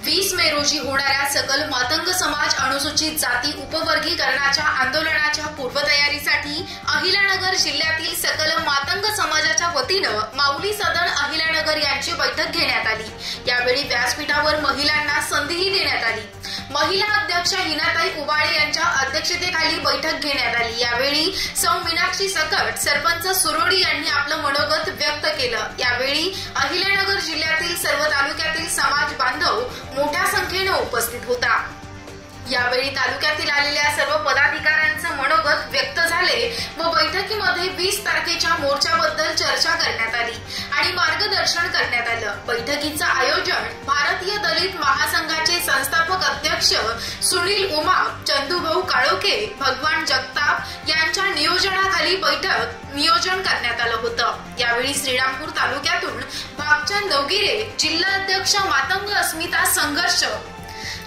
20 मे रोजी होणाऱ्या सकल मातंग समाज अनुसूचित जाती उपवर्गीकरणाच्या आंदोलनाच्या पूर्वतयारीसाठी अहिल्यानगर जिल्ह्यातील सकल मातंग समाजाच्या वतीनं माऊली सदन अहिल्यानगर यांची बैठक घेण्यात आली। यावेळी व्यासपीठावर महिलांना संधीही देण्यात आली। महिला अध्यक्ष हिनाताई उबाळे यांच्या अध्यक्षतेखाली बैठक घेण्यात आली। यावेळी सौ मीनाक्षी सकट, सरपंच सुरोडी यांनी आपलं मनोगत व्यक्त केलं। यावेळी अहिल्यानगर जिल्ह्यातील सर्व तालुक्यातील समाज बांधव मोठ्या संख्येने उपस्थित होता। यावेळी तालुक्यातील आलेल्या सर्व पदाधिकाऱ्यांचं मनोगत व्यक्त झाले व बैठकीमध्ये 20 तारखेच्या मोर्चाबद्दल चर्चा करण्यात आली आणि मार्गदर्शन करण्यात आलं। बैठकीचं आयोजन भारतीय दलित महासंघाचे संस्थापक अध्यक्ष सुनील उमाप, चंदूभाऊ काळोखे, भगवान जगताप यांच्या नियोजनाखाली बैठक नियोजन करण्यात आलं होतं। यावेळी श्रीरामपूर तालुक्यातून भागचंद दौगिरे, जिल्हा अध्यक्ष मातंग अस्मिता संघर्ष,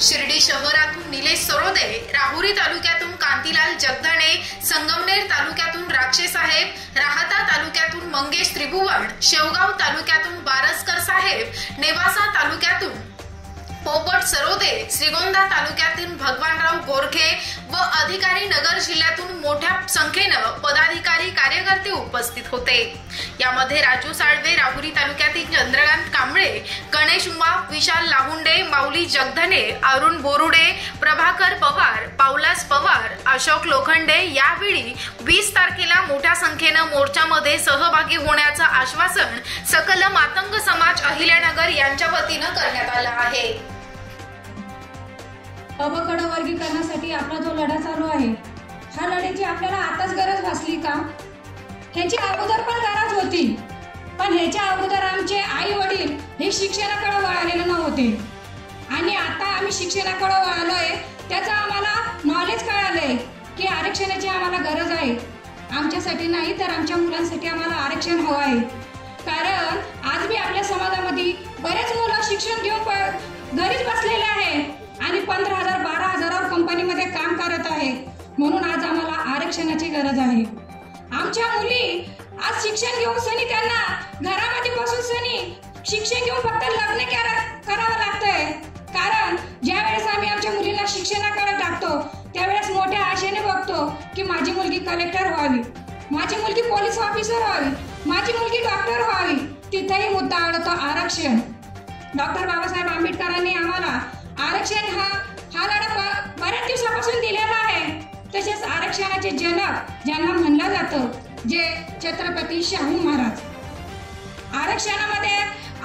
शिर्डी शहरातून निलेश सरोदे, राहुरी तालुक्यातून कांतीलाल जगदाणे, संगमनेर तालुक्यातून राक्षे साहेब, राहाता तालुक्यातून मंगेश त्रिभुवन, शेवगाव तालुक्यातून बारसकर साहेब, नेवासा तालुक्यातून पोपट सरोदे, श्रीगोंदा तालुक्यातील भगवानराव गोरखे व अधिकारी नगर जिल्ह्यातून मोठ्या संख्येनं पदाधिकारी कार्यकर्ते उपस्थित होते। यामध्ये राजू साळवे, राहुरी तालुक्यातील चंद्रकांत कांबळे, गणेश उमाप, विशाल लाहुंडे, माऊली जगधने, अरुण बोरुडे, प्रभाकर पवार, पावलास पवार, अशोक लोखंडे यावेळी 20 तारखेला मोठ्या संख्येनं मोर्चामध्ये सहभागी होण्याचं आश्वासन सकल मातंग समाज अहिल्यानगर यांच्या वतीनं करण्यात आलं आहे। अबकड वर्गीकरणासाठी आपला जो लढा चालू आहे, ह्या लढ्याची आपल्याला आताच गरज भासली का? ह्याची अगोदर पण गरज होती, पण ह्याच्या अगोदर आमचे आई वडील हे शिक्षणाकडे वळालेले नव्हते आणि आता आम्ही शिक्षणाकडे वळालोय। त्याचं आम्हाला नॉलेज कळालंय की आरक्षणाची आम्हाला गरज आहे। आमच्यासाठी नाही तर आमच्या मुलांसाठी आम्हाला आरक्षण हवं आहे। कारण आज मी आपल्या समाजामध्ये बरेच मुलं शिक्षण घेऊन घरीच बसलेले आहे आणि 15,000 12,000 कंपनीमध्ये काम करत आहेत। म्हणून आज आम्हाला आरक्षणाची गरज आहे। आमच्या मुली आज शिक्षण घेऊन सनी त्यांना घरामध्ये बसून सनी शिक्षण घेऊन फक्त लग्न करावं लागतंय। कारण ज्या वेळेस आम्ही आमच्या मुलींना शिक्षणाकडे टाकतो त्यावेळेस मोठ्या आशेने बघतो की माझी मुलगी कलेक्टर व्हावी, माझी मुलगी पोलीस ऑफिसर व्हावी, माझी मुलगी डॉक्टर व्हावी। तिथेही मुद्दा अडतो आरक्षण। डॉक्टर बाबासाहेब आंबेडकरांनी आम्हाला आरक्षण हा लढा बऱ्याच दिवसापासून दिलेला आहे। तसेच आरक्षणाचे जनक ज्यांना म्हणलं जातं जे छत्रपती शाहू महाराज। आरक्षणामध्ये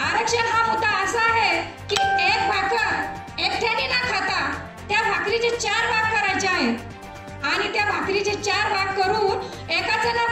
आरक्षण हा मुद्दा असा आहे की एक भाकर एकट्याने न खाता त्या भाकरीचे 4 भाग करायचे आहेत आणि त्या भाकरीचे 4 भाग करून एकाचं न